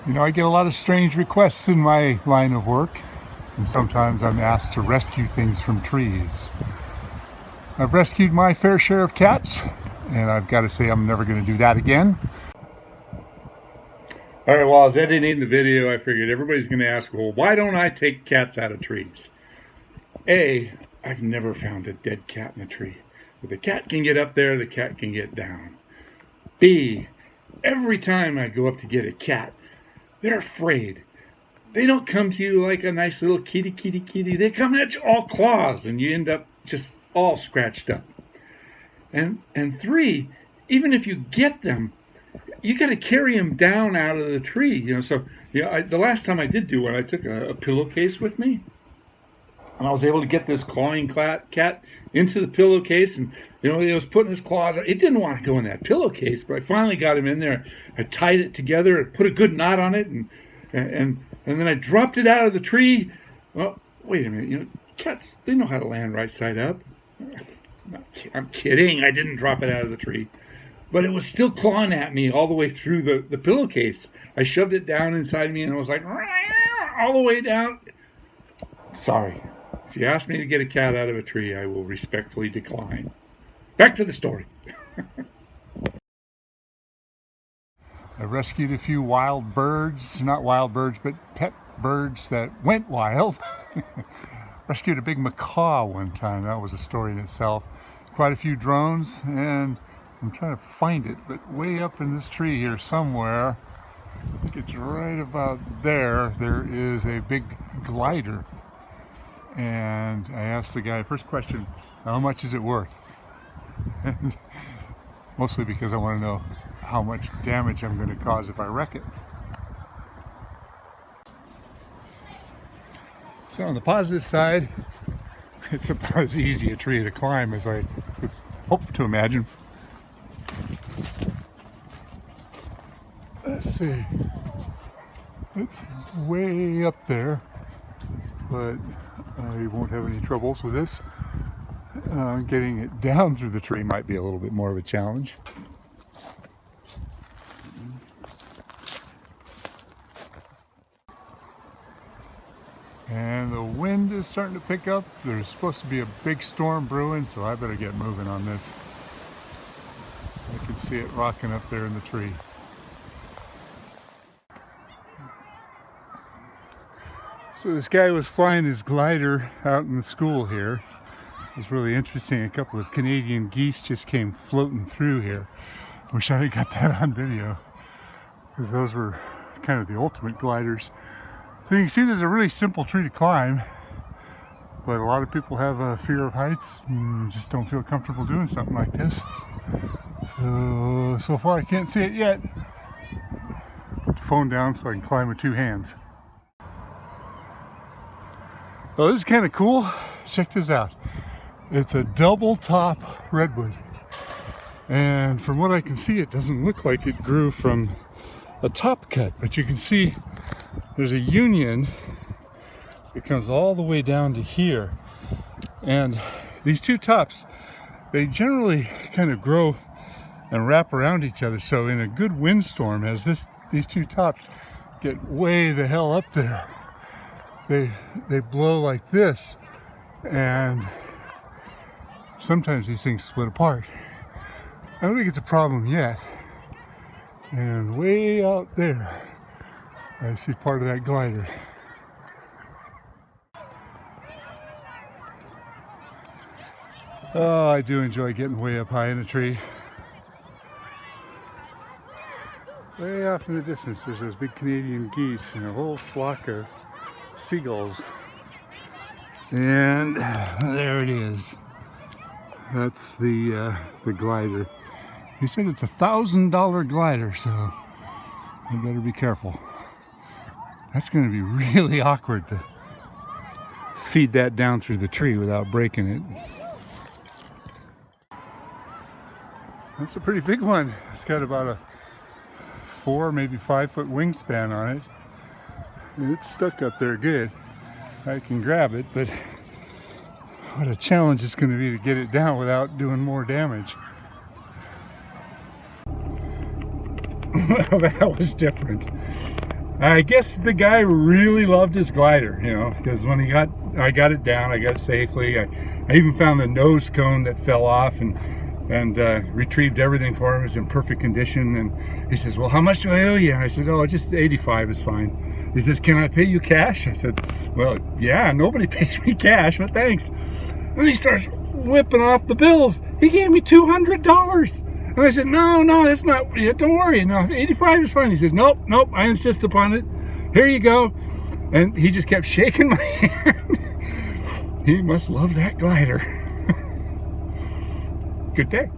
You know, I get a lot of strange requests in my line of work, and sometimes I'm asked to rescue things from trees. I've rescued my fair share of cats, and I've got to say I'm never going to do that again. All right, while I was editing the video, I figured everybody's going to ask, well, why don't I take cats out of trees? A, I've never found a dead cat in a tree. If the cat can get up there, the cat can get down. B, every time I go up to get a cat, they're afraid. They don't come to you like a nice little kitty. They come at you all claws, and you end up just all scratched up. And three, even if you get them, you got to carry them down out of the tree. You know, so the last time I did do one, I took a pillowcase with me, and I was able to get this clawing cat into the pillowcase, and it was putting his claws. It didn't want to go in that pillowcase, but I finally got him in there. I tied it together and put a good knot on it, and then I dropped it out of the tree. Well, wait a minute. Cats, they know how to land right side up. I'm kidding. I didn't drop it out of the tree. But it was still clawing at me all the way through the pillowcase. I shoved it down inside me, and it was like, all the way down. Sorry. If you ask me to get a cat out of a tree, I will respectfully decline. Back to the story. I rescued a few wild birds, not wild birds, but pet birds that went wild. Rescued a big macaw one time. That was a story in itself. Quite a few drones, and I'm trying to find it, but way up in this tree here somewhere, I think it's right about there, there is a big glider. And I asked the guy, first question, how much is it worth? And mostly because I want to know how much damage I'm going to cause if I wreck it. So on the positive side, it's about as easy a tree to climb as I could hope to imagine. Let's see, it's way up there, but I won't have any troubles with this. Getting it down through the tree might be a little bit more of a challenge. And the wind is starting to pick up. There's supposed to be a big storm brewing, so I better get moving on this. I can see it rocking up there in the tree. So this guy was flying his glider out in the school here. It was really interesting. A couple of Canadian geese just came floating through here. Wish I had got that on video, because those were kind of the ultimate gliders. So you can see there's a really simple tree to climb, but a lot of people have a fear of heights and just don't feel comfortable doing something like this. So far I can't see it yet. Put the phone down so I can climb with two hands. Oh, this is kind of cool. Check this out. It's a double top redwood. And from what I can see, it doesn't look like it grew from a top cut, but you can see there's a union that comes all the way down to here. And these two tops, they generally kind of grow and wrap around each other. So in a good windstorm, as these two tops get way the hell up there, they blow like this, and sometimes these things split apart. I don't think it's a problem yet. And way out there, I see part of that glider. Oh, I do enjoy getting way up high in a tree. Way off in the distance, there's those big Canadian geese and a whole flock of seagulls. And there it is. That's the glider. He said it's $1,000 glider, so I better be careful. That's going to be really awkward to feed that down through the tree without breaking it. That's a pretty big one. It's got about a 4, maybe 5 foot wingspan on it. And it's stuck up there good. I can grab it, but what a challenge it's going to be to get it down without doing more damage. Well, that was different. I guess the guy really loved his glider, you know, because when I got it down, I got it safely. I even found the nose cone that fell off and retrieved everything for him. It was in perfect condition. And he says, well, how much do I owe you? I said, oh, just 85 is fine. He says, can I pay you cash? I said, well, yeah, nobody pays me cash, but thanks. And he starts whipping off the bills. He gave me $200. And I said, no, that's not, don't worry, no, 85 is fine. He says, nope, I insist upon it. Here you go. And he just kept shaking my hand. He must love that glider. Good day.